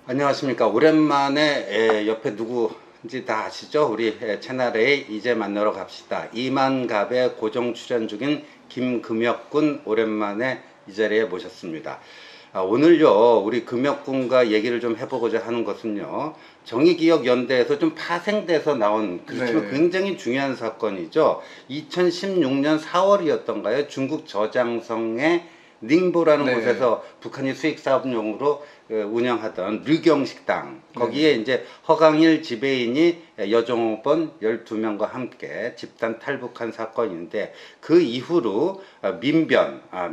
안녕하십니까. 오랜만에 옆에 누구인지 다 아시죠? 우리 채널에 이제 만나러 갑시다. 이만갑의 고정 출연 중인 김금혁군 오랜만에 이 자리에 모셨습니다. 오늘요 우리 금혁군과 얘기를 좀 해보고자 하는 것은요, 정의기억연대에서 좀 파생돼서 나온 그렇지만 굉장히 중요한 사건이죠. 2016년 4월이었던가요? 중국 저장성의 닝보라는 곳에서 북한이 수익사업용으로 운영하던 류경식당, 거기에 이제 허강일 지배인이 여종업원 12명과 함께 집단 탈북한 사건인데, 그 이후로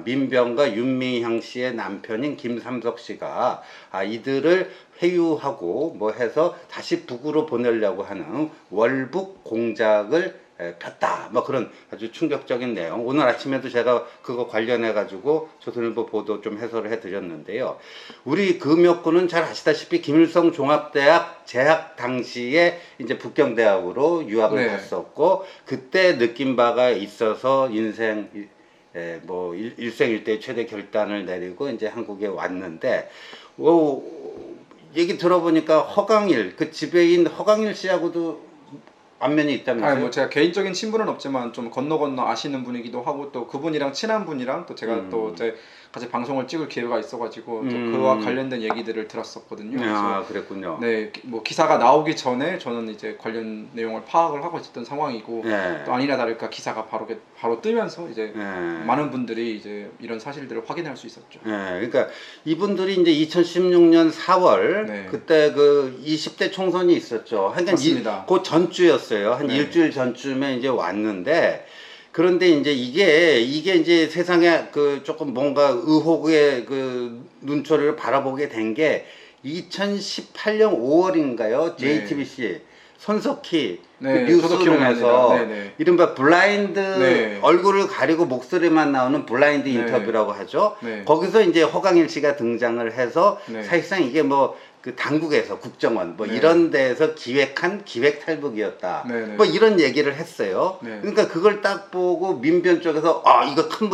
민변과 윤미향 씨의 남편인 김삼석 씨가 이들을 회유하고 뭐 해서 다시 북으로 보내려고 하는 월북 공작을 폈다, 뭐 그런 아주 충격적인 내용. 오늘 아침에도 제가 그거 관련해 가지고 조선일보 보도 좀 해설을 해 드렸는데요. 우리 금혁군은 잘 아시다시피 김일성 종합대학 재학 당시에 이제 북경대학으로 유학을 갔었고, 그때 느낀 바가 있어서 인생 뭐 일생일대 최대 결단을 내리고 이제 한국에 왔는데, 얘기 들어보니까 허강일, 그 지배인 허강일 씨하고도 안면이 있다면서요? 뭐 제가 개인적인 친분은 없지만 좀 건너 아시는 분이기도 하고, 또 그분이랑 친한 분이랑 또 제가 또 같이 방송을 찍을 기회가 있어가지고 또 그와 관련된 얘기들을 들었었거든요. 아, 그랬군요. 네, 뭐 기사가 나오기 전에 저는 이제 관련 내용을 파악을 하고 있었던 상황이고, 또 아니나 다를까 기사가 바로 뜨면서 이제 많은 분들이 이제 이런 사실들을 확인할 수 있었죠. 그러니까 이분들이 이제 2016년 4월 그때 그 20대 총선이 있었죠. 맞습니다. 그 전주였어요. 한 일주일 전쯤에 이제 왔는데, 그런데 이제 이게 이제 세상에 그 조금 뭔가 의혹의 그 눈초리를 바라보게 된 게 2018년 5월인가요? JTBC 손석희 그 뉴스룸에서 이른바 블라인드, 얼굴을 가리고 목소리만 나오는 블라인드 인터뷰라고 하죠. 거기서 이제 허강일 씨가 등장을 해서 사실상 이게 뭐 그 당국에서 국정원 뭐 이런 데에서 기획한 기획 탈북이었다, 뭐 이런 얘기를 했어요. 그러니까 그걸 딱 보고 민변 쪽에서 이거 큰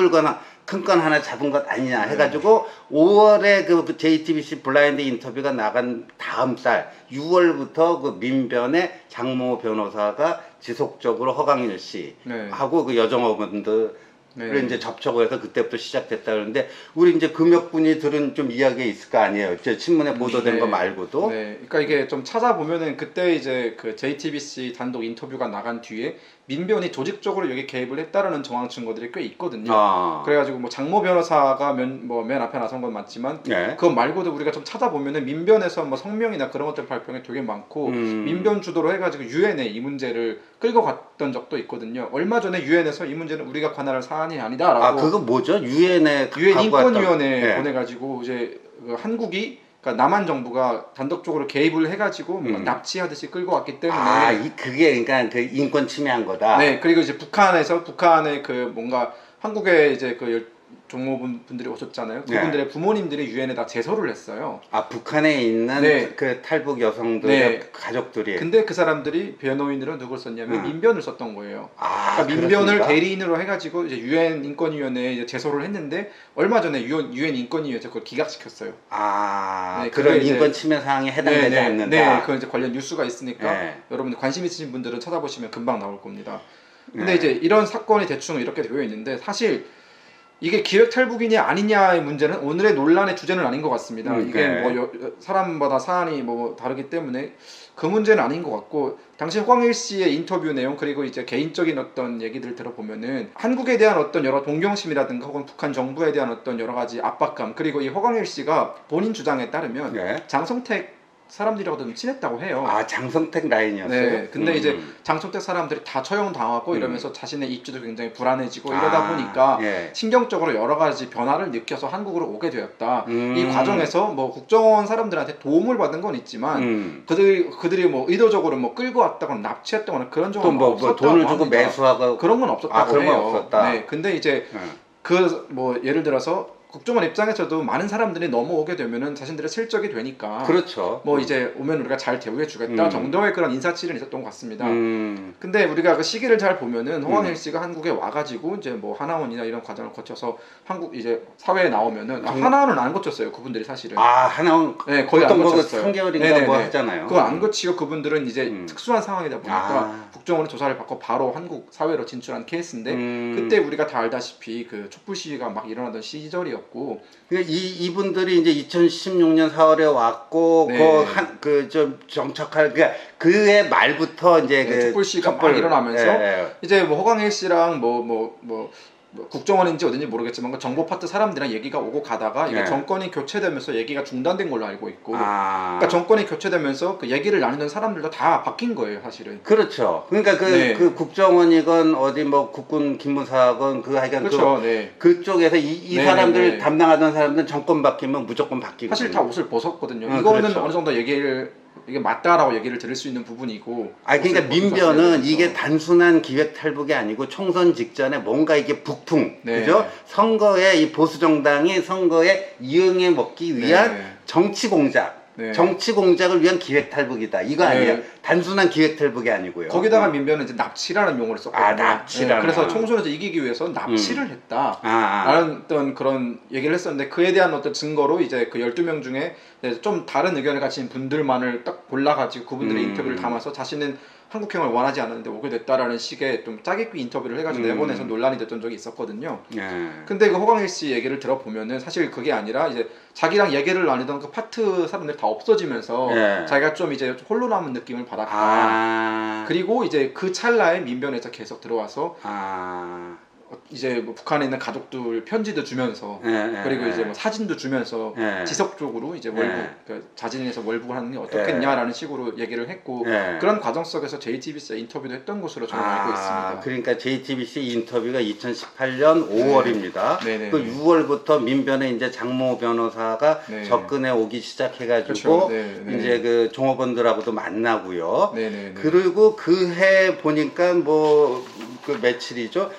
건 하나 잡은 것 아니냐 해가지고 5월에 그 JTBC 블라인드 인터뷰가 나간 다음 달 6월부터 그 민변의 장모 변호사가 지속적으로 허강일 씨하고 그 여정업원들 이제 접촉을 해서 그때부터 시작됐다 그러는데, 우리 이제 금혁군이 들은 좀 이야기가 있을 거 아니에요. 제 신문에 보도된 거 말고도. 그러니까 이게 좀 찾아보면은 그때 이제 그 JTBC 단독 인터뷰가 나간 뒤에 민변이 조직적으로 여기 개입을 했다라는 정황 증거들이 꽤 있거든요. 그래가지고 뭐 장모 변호사가 맨 앞에 나선 건 맞지만 그거 말고도 우리가 좀 찾아보면은 민변에서 뭐 성명이나 그런 것들 발표가 되게 많고, 민변 주도로 해가지고 유엔에 이 문제를 끌고 갔던 적도 있거든요. 얼마 전에 유엔에서 이 문제는 우리가 관할할 사안이 아니다라고. 그거 뭐죠? 유엔 인권위원회에 보내가지고 이제 그 한국이, 그러니까 남한 정부가 단독적으로 개입을 해가지고 납치하듯이 끌고 왔기 때문에 그게 그러니까 그 인권 침해한 거다. 그리고 이제 북한의 그 뭔가 한국에 이제 그 종모분들이 오셨잖아요. 그분들의 부모님들이 유엔에다 제소를 했어요. 북한에 있는 그 탈북 여성들의 가족들이. 근데 그 사람들이 변호인으로 누굴 썼냐면 민변을 썼던 거예요. 그러니까 민변을 대리인으로 해가지고 이제 유엔 인권위원회에 이제 제소를 했는데, 얼마 전에 유엔 인권위원회에서 그걸 기각시켰어요. 그런 인권 침해 사항에 해당되지 않는다. 그 이제 관련 뉴스가 있으니까 여러분들 관심 있으신 분들은 찾아보시면 금방 나올 겁니다. 근데 이제 이런 사건이 대충 이렇게 되어 있는데, 사실 이게 기획 탈북이냐 아니냐의 문제는 오늘의 논란의 주제는 아닌 것 같습니다. 이게 뭐 사람마다 사안이 뭐 다르기 때문에 그 문제는 아닌 것 같고, 당시 허광일 씨의 인터뷰 내용, 그리고 이제 개인적인 어떤 얘기들을 들어보면은 한국에 대한 어떤 여러 동경심이라든가 혹은 북한 정부에 대한 어떤 여러 가지 압박감, 그리고 이 허광일 씨가 본인 주장에 따르면 장성택 사람들이랑도 좀 친했다고 해요. 장성택 라인이었어요? 근데 이제 장성택 사람들이 다 처형당하고 이러면서 자신의 입지도 굉장히 불안해지고 이러다 보니까 신경적으로 여러 가지 변화를 느껴서 한국으로 오게 되었다. 이 과정에서 뭐 국정원 사람들한테 도움을 받은 건 있지만 그들이 뭐 의도적으로 뭐 끌고 왔다거나 납치했다거나 그런 적은 없었다고 돈을 주고 매수하고 그런 건 없었다고 그런 해요. 건 없었다. 근데 이제 그 뭐 예를 들어서 국정원 입장에서도 많은 사람들이 넘어오게 되면은 자신들의 실적이 되니까 그렇죠. 뭐 이제 오면 우리가 잘 대우해 주겠다 정도의 그런 인사치레는 있었던 것 같습니다. 근데 우리가 그 시기를 잘 보면은 허광일 씨가 한국에 와가지고 이제 뭐 하나원이나 이런 과정을 거쳐서 한국 이제 사회에 나오면은 하나원은 안 거쳤어요. 그분들이 사실은. 하나원 네, 거의 안 거쳤어요. 3개월인가 뭐 하잖아요. 그거 안 거치고 그분들은 이제 특수한 상황이다 보니까 국정원의 조사를 받고 바로 한국 사회로 진출한 케이스인데 그때 우리가 다 알다시피 그 촛불 시위가 막 일어나던 시절이었고. 그러니까 이분들이 이제 2016년 4월에 왔고 네. 좀 정착할 그해 말부터 이제 네, 촛불 시위가 막 일어나면서 이제 뭐 허광일 씨랑 뭐 국정원인지 어딘지 모르겠지만 그 정보 파트 사람들이랑 얘기가 오고 가다가 이게 정권이 교체되면서 얘기가 중단된 걸로 알고 있고 그러니까 정권이 교체되면서 그 얘기를 나누는 사람들도 다 바뀐 거예요 사실은. 그렇죠. 그러니까 그 국정원이건 어디 뭐 국군 기무사건 하여간 그렇죠. 그쪽에서 이 사람들 담당하던 사람들은 정권 바뀌면 무조건 바뀌고 사실 다 옷을 벗었거든요. 이거는 그렇죠. 어느 정도 이게 맞다라고 얘기를 들을 수 있는 부분이고. 그러니까 민변은 이게 단순한 기획 탈북이 아니고 총선 직전에 뭔가 이게 북풍, 그죠? 선거에 이 보수 정당이 선거에 이응해 먹기 위한 정치 공작. 정치 공작을 위한 기획 탈북이다. 이거 아니에요. 단순한 기획 탈북이 아니고요. 거기다가 민변은 이제 납치라는 용어를 썼거든요. 납치라는. 그래서 총선에서 이기기 위해서 납치를 했다. 라는 어떤 그런 얘기를 했었는데 그에 대한 어떤 증거로 이제 그 12명 중에 좀 다른 의견을 가진 분들만을 딱 골라가지고 그분들의 인터뷰를 담아서 자신은 한국형을 원하지 않았는데 오게 됐다라는 식의 좀 짜깁기 인터뷰를 해가지고 내보내서 논란이 됐던 적이 있었거든요. 근데 그 허광일 씨 얘기를 들어보면은 사실 그게 아니라 이제 자기랑 얘기를 나누던 그 파트 사람들 다 없어지면서 자기가 좀 이제 홀로 남은 느낌을 받았다. 그리고 이제 그 찰나에 민변에서 계속 들어와서 이제 뭐 북한에 있는 가족들 편지도 주면서 그리고 이제 뭐 사진도 주면서 지속적으로 이제 자진해서 월북을 하는 게 어떻겠냐라는 식으로 얘기를 했고 그런 과정 속에서 JTBC에 인터뷰도 했던 것으로 저는 알고 있습니다. 그러니까 JTBC 인터뷰가 2018년 5월입니다. 그 6월부터 민변에 이제 장모 변호사가 접근해 오기 시작해가지고 이제 그 종업원들하고도 만나고요. 그리고 그 해 보니까 뭐 그 며칠이죠?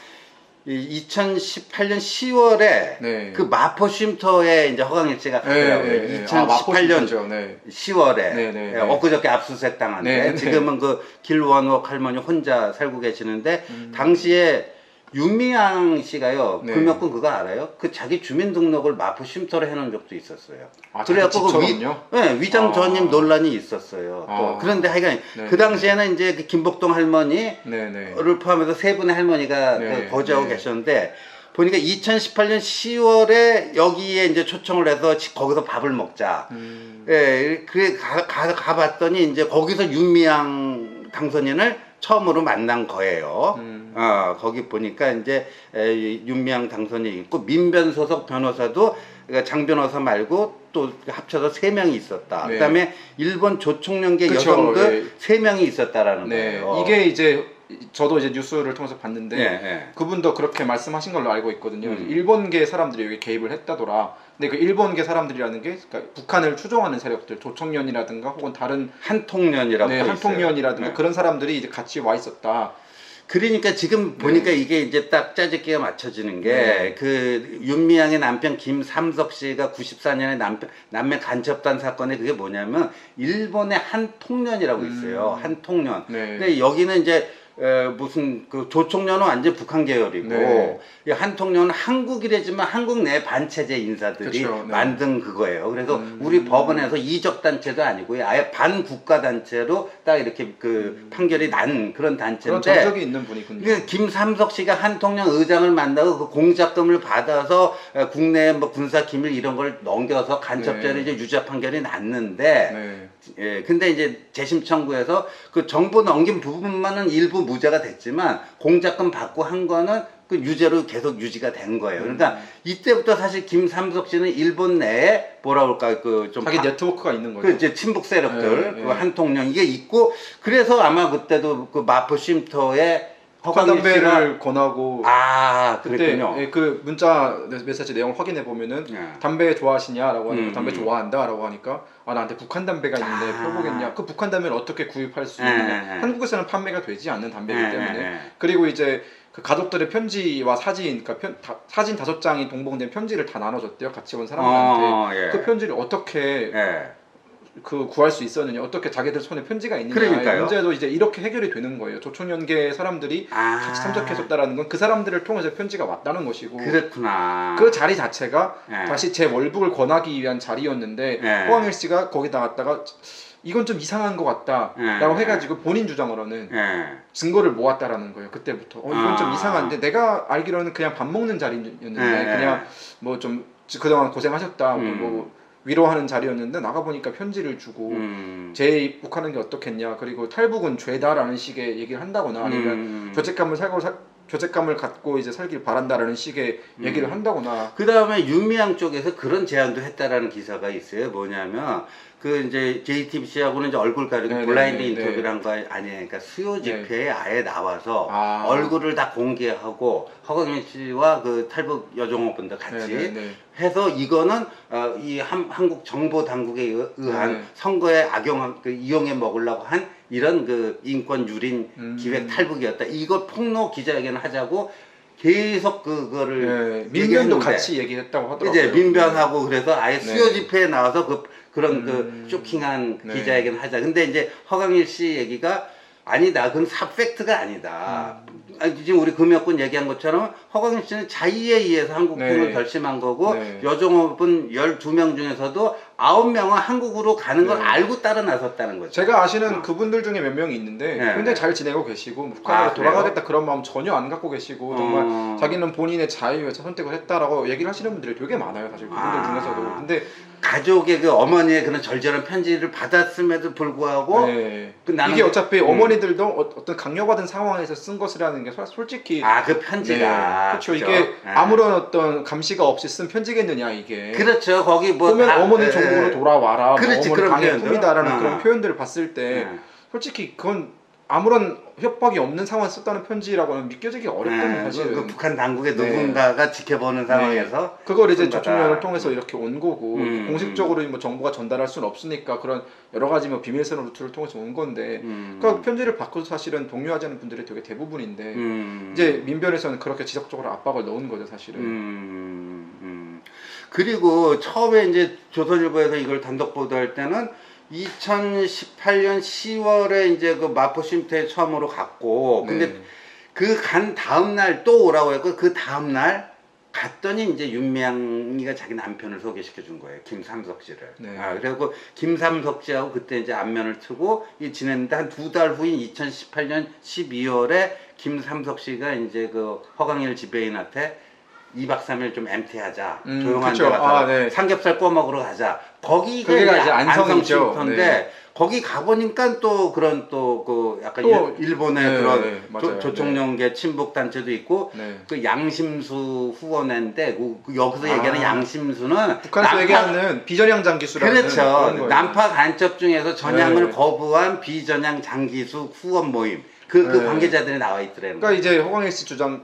2018년 10월에 그 마포 쉼터에 이제 허광일 씨가 가더라고요. 2018년 10월에 엊그저께 압수수색 당한데 지금은 그 길원옥 할머니 혼자 살고 계시는데 당시에 윤미향 씨가요 금역군 그거 알아요? 그 자기 주민등록을 마포 쉼터로 해놓은 적도 있었어요. 그래갖고 위장 전입 논란이 있었어요. 또 그런데 하여간 그 당시에는 이제 그 김복동 할머니를 포함해서 세 분의 할머니가 거주하고 계셨는데 보니까 2018년 10월에 여기에 이제 초청을 해서 거기서 밥을 먹자. 그래 가봤더니 이제 거기서 윤미향 당선인을 처음으로 만난 거예요. 거기 보니까 이제 윤미향 당선인이 있고 민변 소속 변호사도 그러니까 장 변호사 말고 또 합쳐서 3명이 있었다. 그다음에 일본 조총련계 여성들 3명이 있었다라는 거예요. 이게 이제 저도 이제 뉴스를 통해서 봤는데 그분도 그렇게 말씀하신 걸로 알고 있거든요. 일본계 사람들이 여기 개입을 했다더라. 근데 그 일본계 사람들이라는 게 그러니까 북한을 추종하는 세력들, 조총련이라든가 혹은 다른 한통련이라고 한통련이라든가 그런 사람들이 이제 같이 와 있었다. 그러니까 지금 보니까 이게 이제 딱 짜집기가 맞춰지는 게 그 윤미향의 남편 김삼석 씨가 94년에 남매 간첩단 사건에 그게 뭐냐면 일본의 한통련이라고 있어요. 한통련. 근데 여기는 이제 무슨 그 조총련은 완전 북한 계열이고 이 한통련은 한국이라지만 한국 내 반체제 인사들이 만든 그거예요. 그래서 우리 법원에서 이적 단체도 아니고요, 아예 반국가 단체로 딱 이렇게 그 판결이 난 그런 단체인데. 그런 전적이 있는 분이군요. 김삼석 씨가 한통련 의장을 만나고 그 공작금을 받아서 국내 뭐 군사 기밀 이런 걸 넘겨서 간첩죄로 이제 유죄 판결이 났는데. 근데 이제 재심 청구해서 그 정보 넘긴 부분만은 일부 무죄가 됐지만 공작금 받고 한 거는 그 유죄로 계속 유지가 된 거예요. 그러니까 이때부터 사실 김삼석 씨는 일본 내에 뭐라 그럴까 그 좀 자기 네트워크가 있는 거죠. 그 이제 친북 세력들 그 한통련 이게 있고 그래서 아마 그때도 그 마포 쉼터에 담배를 권하고 그랬군요. 그때 그 문자 메시지 내용을 확인해 보면은 담배 좋아하시냐라고 하니까 담배 좋아한다라고 하니까 나한테 북한 담배가 있는데 펴보겠냐. 그 북한 담배를 어떻게 구입할 수 있느냐. 한국에서는 판매가 되지 않는 담배이기 때문에 그리고 이제 그 가족들의 편지와 사진, 그러니까 사진 5장이 동봉된 편지를 다 나눠줬대요. 같이 온 사람들한테. 예. 그 편지를 어떻게 예. 그 구할 수 있었느냐, 어떻게 자기들 손에 편지가 있느냐, 그러니까요. 문제도 이제 이렇게 해결이 되는 거예요. 조총연계 사람들이 같이 참석했었다라는 건 그 사람들을 통해서 편지가 왔다는 것이고, 그렇구나. 그 자리 자체가 예. 다시 재월북을 권하기 위한 자리였는데 예. 허광일 씨가 거기다 갔다가 이건 좀 이상한 것 같다라고 예. 해가지고 본인 주장으로는 예. 증거를 모았다라는 거예요. 그때부터 이건 좀 아. 이상한데, 내가 알기로는 그냥 밥 먹는 자리였는데 예. 그냥 뭐 좀 그동안 고생하셨다 음. 뭐 위로하는 자리였는데 나가 보니까 편지를 주고 재입국하는 게 어떻겠냐, 그리고 탈북은 죄다라는 식의 얘기를 한다거나 아니면 죄책감을 갖고 이제 살길 바란다라는 식의 얘기를 한다거나. 그 다음에 윤미향 쪽에서 그런 제안도 했다라는 기사가 있어요. 뭐냐면 그 이제 JTBC하고는 이제 얼굴 가리고 네네네, 블라인드 네. 인터뷰를 한 거 아니에요. 그러니까 수요 집회에 아예 나와서 아. 얼굴을 다 공개하고 허광일 씨와 그 탈북 여종업분들 같이 네네네. 해서 이거는 이 한국 정보 당국에 의한 네. 선거에 이용해 먹으려고 한 이런 그 인권 유린 기획 탈북이었다. 이걸 폭로 기자회견을 하자고 계속 그거를 민변도 얘기했는데 같이 얘기했다고 하더라고요. 이제 민변하고 그래서 아예 네. 수요 집회에 나와서 그런 그 쇼킹한 네. 기자회견을 하자. 근데 이제 허광일 씨 얘기가 아니다. 그건 팩트가 아니다. 아니, 지금 우리 금혁군 얘기한 것처럼 허광일 씨는 자의에 의해서 한국행을 네. 결심한 거고 네. 여종업은 12명 중에서도 9명은 한국으로 가는 걸 네. 알고 따라 나섰다는 거죠. 제가 아시는 그분들 중에 몇 명이 있는데 네. 굉장히 잘 지내고 계시고 북한으로 아, 돌아가겠다 그런 마음 전혀 안 갖고 계시고 정말 어. 자기는 본인의 자유에서 선택을 했다라고 얘기를 하시는 분들이 되게 많아요, 사실 그분들 아. 중에서도. 근데 가족의 그 어머니의 그런 절절한 편지를 받았음에도 불구하고 네. 그 나는 이게 어차피 어머니들도 어떤 강요받은 상황에서 쓴 것이라는 게 솔직히 그 편지가 그렇죠. 그죠? 이게 네. 아무런 어떤 감시가 없이 쓴 편지겠느냐 이게. 그렇죠. 거기 뭐 보면 다- 어머니 예, 정부로 예. 돌아와라, 그렇지, 뭐 어머니 그런 강의 표현들. 품이다라는 그런 표현들을 봤을 때 예. 솔직히 그건 아무런 협박이 없는 상황에서 썼다는 편지라고는 믿겨지기 어렵거든요, 사실은. 그 북한 당국의 네. 누군가가 지켜보는 상황에서 그걸 이제 쓴 거다. 조총련을 통해서 이렇게 온 거고 공식적으로 뭐 정부가 전달할 수는 없으니까 그런 여러 가지 뭐 비밀스러운 루트를 통해서 온 건데 그러니까 편지를 받고 사실은 동요하지 않는 분들이 되게 대부분인데 이제 민변에서는 그렇게 지속적으로 압박을 넣은 거죠, 사실은. 그리고 처음에 이제 조선일보에서 이걸 단독 보도할 때는 2018년 10월에 이제 그 마포 쉼터에 처음으로 갔고 근데 네. 그 간 다음 날 또 오라고 했고 그 다음 날 갔더니 이제 윤미향이가 자기 남편을 소개시켜 준 거예요. 김삼석 씨를. 네. 그래갖고 김삼석 씨하고 그때 이제 안면을 트고 지냈는데 한 2달 후인 2018년 12월에 김삼석 씨가 이제 그 허광일 지배인한테 2박 3일 좀 MT하자. 조용한 데 그쵸. 가서 네. 삼겹살 구워 먹으러 가자. 거기가 그게가 이제 안성이죠. 안성쉼터인데 네. 거기 가보니까 또 그런 또 그 약간 또 일본의 네, 그런 네, 맞아요. 조총련계 친북 단체도 있고 네. 그 양심수 후원회인데 여기서 얘기하는 양심수는 북한에서 얘기하는 비전향 장기수라는 그런 그렇죠. 거예요. 난파 간첩 중에서 전향을 네. 거부한 비전향 장기수 후원 모임 그 네. 관계자들이 나와 있더라는 그러니까 이제 허광일 씨 주장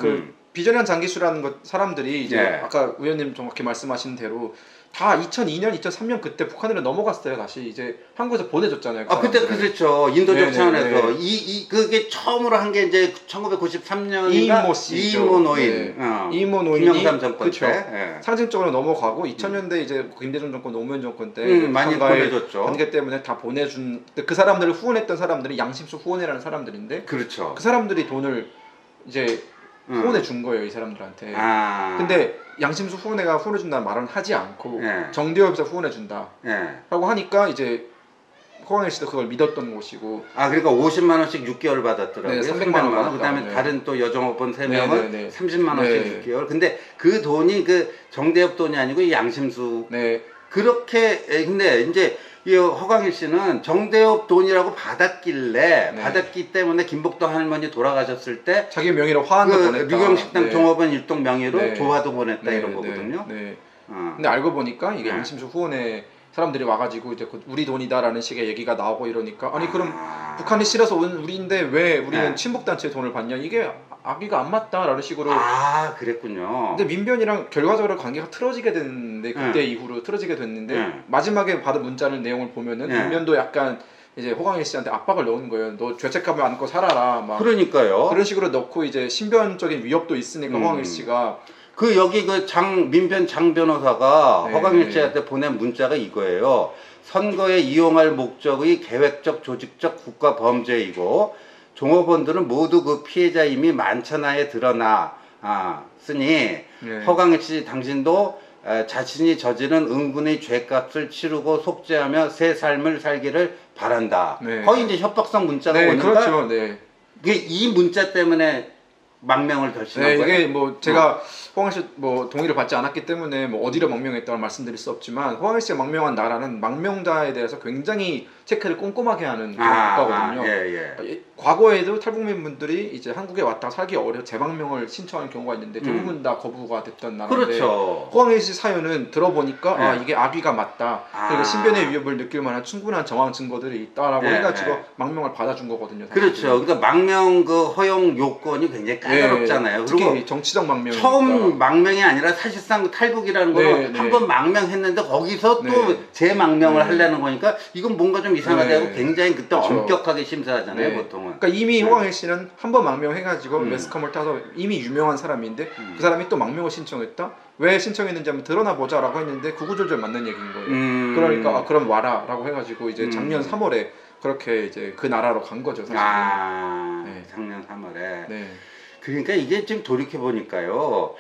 비전향 장기수라는 사람들이 이제 네. 아까 의원님 정확히 말씀하신 대로 다 2002년, 2003년 그때 북한으로 넘어갔어요. 다시 이제 한국에서 보내줬잖아요. 그때 그렇죠. 인도적 네네, 차원에서 네. 그게 처음으로 한 게 이제 1993년인가 이인모 씨죠. 이인모 노인. 네. 이인모 노인이 김영삼 정권 그쵸. 때. 예. 상징적으로 넘어가고 2000년대 이제 김대중 정권, 노무현 정권 때 많이 북한과의 보내줬죠. 관계 때문에 다 보내준 그 사람들을 후원했던 사람들이 양심수 후원회라는 사람들인데 그렇죠. 그 사람들이 돈을 이제 후원해 준 거예요, 이 사람들한테. 근데 양심수 후원회가 후원해 준다는 말은 하지 않고 예. 정대협에서 후원해 준다 예. 라고 하니까 이제 허광일 씨도 그걸 믿었던 것이고. 그러니까 50만 원씩 6개월 받았더라고요. 네, 300만 원 그다음에 받았다. 다른 또 여종업원 3명은 네, 네, 네. 30만 원씩 네. 6개월. 근데 그 돈이 그 정대협 돈이 아니고 이 양심수 네. 그렇게 근데 이제 이 허광일 씨는 정대협 돈이라고 받았길래 네. 받았기 때문에 김복동 할머니 돌아가셨을 때 자기 명의로 화환도 그 보냈다. 류경식당 네. 종업원 일동 명의로 네. 조화도 보냈다 네, 이런 네, 거거든요. 네. 어. 근데 알고 보니까 이게 네. 양심수 후원회 사람들이 와가지고 이제 우리 돈이다라는 식의 얘기가 나오고 이러니까 아니 그럼 북한이 싫어서 온 우리인데 왜 우리는 네. 친북단체에 돈을 받냐, 이게 악의가 안 맞다라는 식으로. 그랬군요. 근데 민변이랑 결과적으로 관계가 틀어지게 됐는데 그때 이후로 틀어지게 됐는데 네. 마지막에 받은 문자를 내용을 보면은 네. 민변도 약간 이제 허광일 씨한테 압박을 넣은 거예요. 너 죄책감을 안고 살아라. 막 그러니까요. 그런 식으로 넣고 이제 신변적인 위협도 있으니까 허광일 씨가 그 여기 그 민변 장 변호사가 네, 허광일 네. 씨한테 보낸 문자가 이거예요. 선거에 이용할 목적의 계획적 조직적 국가 범죄이고 종업원들은 모두 그 피해자임이 만천하에 드러나 쓰니 네. 허광일 씨 당신도 자신이 저지른 은근히 죄값을 치르고 속죄하며 새 삶을 살기를 바란다. 네. 거의 이제 협박성 문자가 네, 오니까 그렇죠. 네. 이게 이 문자 때문에 망명을 결심한 네, 거예요. 이게 뭐 제가 허광일 씨 뭐 동의를 받지 않았기 때문에 뭐 어디로 망명했다고 말씀드릴 수 없지만 허광일 씨가 망명한 나라는 망명자에 대해서 굉장히 체크를 꼼꼼하게 하는 그런 국가거든요. 예. 과거에도 탈북민 분들이 이제 한국에 왔다 살기 어려 재망명을 신청하는 경우가 있는데 대부분 다 거부가 됐던 나라인데 그렇죠. 허광일 씨 사연은 들어보니까 네. 아 이게 악의가 맞다. 그리고 신변의 위협을 느낄 만한 충분한 정황 증거들이 있다라고 네, 해가지고 네. 망명을 받아준 거거든요. 사실은. 그렇죠. 그러니까 망명 그 허용 요건이 굉장히 까다롭잖아요. 특히 그리고 정치적 망명. 처음 망명이 아니라 사실상 탈북이라는 거는 네, 한 네. 번 망명했는데 거기서 또 네. 재망명을 네. 하려는 거니까 이건 뭔가 좀 이상하다고 네. 굉장히 그때 그렇죠. 엄격하게 심사하잖아요, 네. 보통은. 그러니까 이미 허광일 씨는 한 번 망명해가지고 음. 매스컴을 타서 이미 유명한 사람인데 그 사람이 또 망명을 신청했다. 왜 신청했는지 한번 드러나 보자라고 했는데 구구절절 맞는 얘기인 거예요. 그러니까 아, 그럼 와라라고 해가지고 이제 작년 3월에 그렇게 이제 그 나라로 간 거죠, 사실. 네. 작년 3월에. 네. 그러니까 이게 지금 돌이켜 보니까요.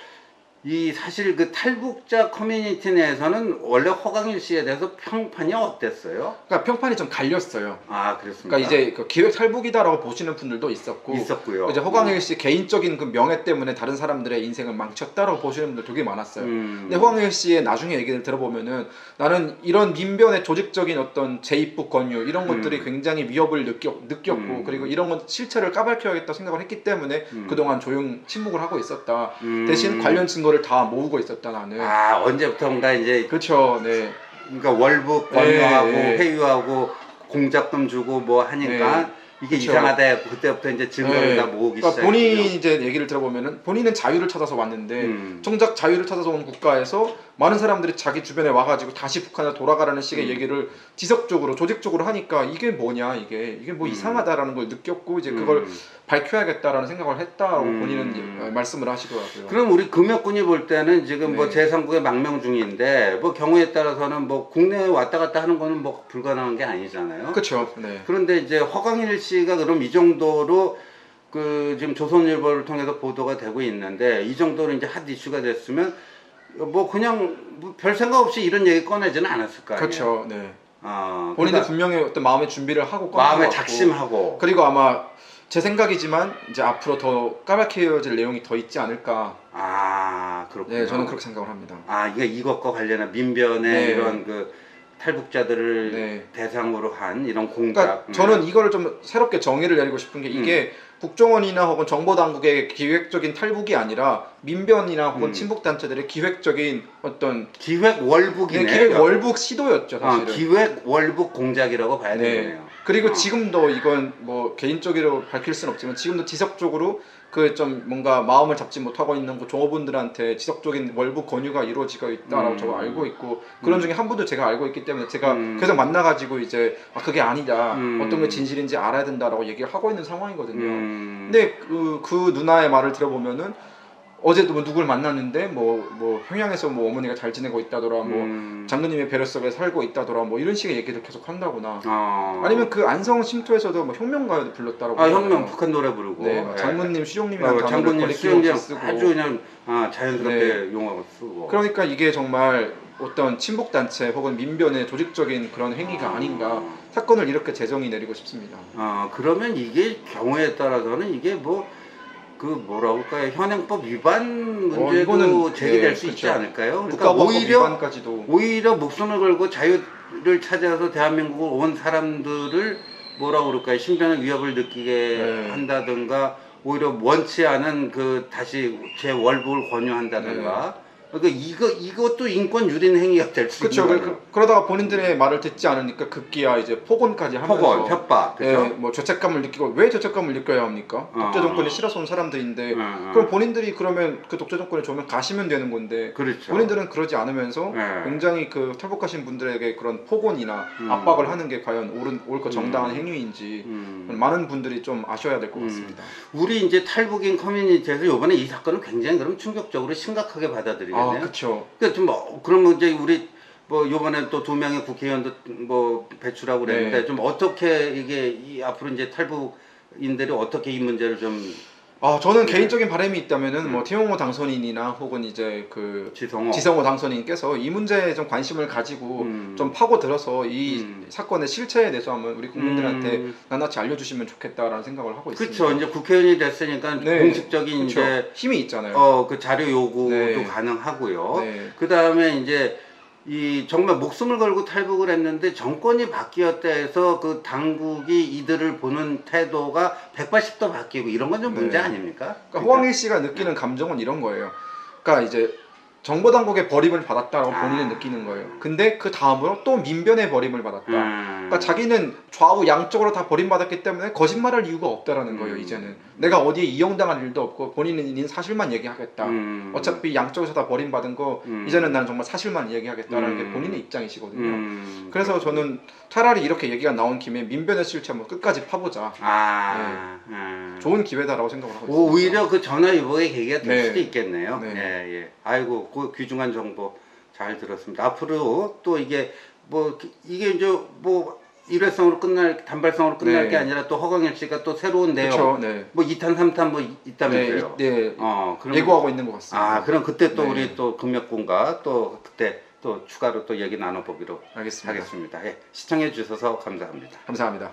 이 사실 그 탈북자 커뮤니티 내에서는 원래 허광일 씨에 대해서 평판이 어땠어요? 그러니까 평판이 좀 갈렸어요. 그렇습니까? 그러니까 이제 그 기획 탈북이다라고 보시는 분들도 있었고요. 이제 허광일 씨 개인적인 그 명예 때문에 다른 사람들의 인생을 망쳤다라고 보시는 분들 되게 많았어요. 근데 허광일 씨의 나중에 얘기를 들어보면은 나는 이런 민변의 조직적인 어떤 재입국 권유 이런 것들이 굉장히 위협을 느꼈고 그리고 이런 건 실체를 까발켜야겠다 생각을 했기 때문에 그동안 침묵을 하고 있었다. 대신 관련 증거를 다 모으고 있었다 나는. 언제부턴가 이제 그렇죠. 네. 그러니까 월북 권유하고 네. 회유하고 공작금 주고 뭐 하니까 이게 그쵸. 이상하다. 그때부터 이제 증거를 다 모으기 그러니까 시작했죠. 본인이 이제 얘기를 들어보면은 본인은 자유를 찾아서 왔는데 정작 자유를 찾아서 온 국가에서 많은 사람들이 자기 주변에 와가지고 다시 북한으로 돌아가라는 식의 얘기를 지속적으로 조직적으로 하니까 이게 뭐냐 이게 뭐 이상하다라는 걸 느꼈고 이제 그걸 밝혀야겠다라는 생각을 했다라고 본인은 말씀을 하시더라고요. 그럼 우리 금역군이 볼 때는 지금 뭐 네. 제3국에 망명 중인데 뭐 경우에 따라서는 뭐 국내에 왔다 갔다 하는 거는 뭐 불가능한 게 아니잖아요. 그렇죠. 네. 그런데 이제 허광일 씨가 그럼 이 정도로 그 지금 조선일보를 통해서 보도가 되고 있는데 이 정도로 이제 핫 이슈가 됐으면 뭐 그냥 뭐 별 생각 없이 이런 얘기 꺼내지는 않았을 거 아니에요. 그렇죠. 네. 그러니까 본인도 분명히 어떤 마음의 준비를 하고 마음에 꺼낸 것 같고. 작심하고 그리고 아마 제 생각이지만 이제 앞으로 더 까맣게질 내용이 더 있지 않을까. 그렇군요. 네, 저는 그렇게 생각을 합니다. 이게 이것과 관련한 민변의 네. 이런 그 탈북자들을 네. 대상으로 한 이런 공작. 그러니까 저는 이거를 좀 새롭게 정의를 내리고 싶은 게 이게 국정원이나 혹은 정보 당국의 기획적인 탈북이 아니라 민변이나 혹은 친북 단체들의 기획적인 어떤 기획 월북이네요. 기획 월북 시도였죠, 사실은. 기획 월북 공작이라고 봐야 되겠네요. 그리고 지금도 이건 뭐 개인적으로 밝힐 수는 없지만 지금도 지속적으로 그 좀 뭔가 마음을 잡지 못하고 있는 그 종업원들한테 지속적인 월북 권유가 이루어지고 있다라고 저도 알고 있고 그런 중에 한 분도 제가 알고 있기 때문에 제가 계속 만나가지고 이제 그게 아니다 어떤 게 진실인지 알아야 된다라고 얘기를 하고 있는 상황이거든요. 근데 그 누나의 말을 들어보면은 어제도 뭐 누굴 만났는데 뭐 평양에서 뭐 어머니가 잘 지내고 있다더라 뭐 장로님의 배려 속에 살고 있다더라 뭐 이런 식의 얘기를 계속 한다거나 아니면 그 안성 침투에서도 뭐 혁명가요도 불렀다라고 혁명 북한 노래 부르고 네, 장군님 수령님이라는 단어를 장군님 거리낌 수령님 없이 쓰고 아주 그냥 자연스럽게 용어를 쓰고 그러니까 이게 정말 어떤 친북 단체 혹은 민변의 조직적인 그런 행위가 아닌가 사건을 이렇게 재정의 내리고 싶습니다. 그러면 이게 경우에 따라서는 이게 뭐라고 할까요? 현행법 위반 문제도 이거는, 제기될 수 그렇죠. 있지 않을까요? 그러니까 국가보안법 위반까지도 오히려 목숨을 걸고 자유를 찾아서 대한민국을 온 사람들을 뭐라고 그럴까요? 신변의 위협을 느끼게 한다든가 오히려 원치 않은 그 다시 재월북을 권유한다든가 그러니까 이것도 인권 유린 행위가 될 수 그렇죠. 있는 거예요. 그러다가 본인들의 말을 듣지 않으니까 급기야 이제 폭언까지 하면서 폭언, 협박, 그렇죠? 예, 뭐 죄책감을 느끼고 왜 죄책감을 느껴야 합니까? 독재 정권이 싫어서 온 사람들인데 그럼 본인들이 그러면 그 독재 정권에 좋으면 가시면 되는 건데 그렇죠. 본인들은 그러지 않으면서 네. 굉장히 그 탈북하신 분들에게 그런 폭언이나 압박을 하는 게 과연 옳고 정당한 행위인지 많은 분들이 좀 아셔야 될 것 같습니다. 우리 이제 탈북인 커뮤니티에서 이번에 이 사건을 굉장히 그럼 충격적으로 심각하게 받아들이겠네요. 아, 그렇죠. 그러니까 좀 그러면 이제 우리 뭐 이번에 또 2명의 국회의원도 뭐 배출하고 그랬는데 네. 좀 어떻게 이게 앞으로 이제 탈북인들이 어떻게 이 문제를 좀 저는 개인적인 바람이 있다면은 뭐 태용호 당선인이나 혹은 이제 그 지성호 당선인께서 이 문제에 좀 관심을 가지고 좀 파고들어서 이 사건의 실체에 대해서 한번 우리 국민들한테 낱낱이 알려주시면 좋겠다라는 생각을 하고 있습니다. 그렇죠. 이제 국회의원이 됐으니까 네. 공식적인 그쵸. 이제 힘이 있잖아요. 그 자료 요구도 네. 가능하고요. 네. 그 다음에 이제 이 정말 목숨을 걸고 탈북을 했는데 정권이 바뀌었다 해서 그 당국이 이들을 보는 태도가 180도 바뀌고 이런 건 좀 문제 네. 아닙니까? 그러니까 호황일 씨가 느끼는 감정은 이런 거예요. 그러니까 이제 정보 당국의 버림을 받았다고 본인은 느끼는 거예요. 근데 그 다음으로 또 민변의 버림을 받았다. 그러니까 자기는 좌우 양쪽으로 다 버림받았기 때문에 거짓말할 이유가 없다라는 거예요. 이제는 내가 어디에 이용당할 일도 없고 본인은 있는 사실만 얘기하겠다. 어차피 양쪽에서 다 버림받은 거 이제는 나는 정말 사실만 얘기하겠다라는 게 본인의 입장이시거든요. 그래서 저는 차라리 이렇게 얘기가 나온 김에 민변의 실체 한번 끝까지 파보자. 좋은 기회다라고 생각을 하고 있습니다. 오히려 그 전화위복의 계기가 될 네. 수도 있겠네요. 네. 예, 예. 아이고, 그 귀중한 정보 잘 들었습니다. 앞으로 또 이게 이게 이제 뭐 일회성으로 단발성으로 끝날 네. 게 아니라 또 허광일 씨가 또 새로운 내용, 그쵸, 네. 뭐 2탄, 3탄 뭐 있다면서요. 네, 그럼, 예고하고 있는 것 같습니다. 그럼 그때 또 네. 우리 또 금맥군과 또 그때 또 추가로 또 얘기 나눠보기로 알겠습니다. 하겠습니다. 예, 시청해 주셔서 감사합니다. 감사합니다.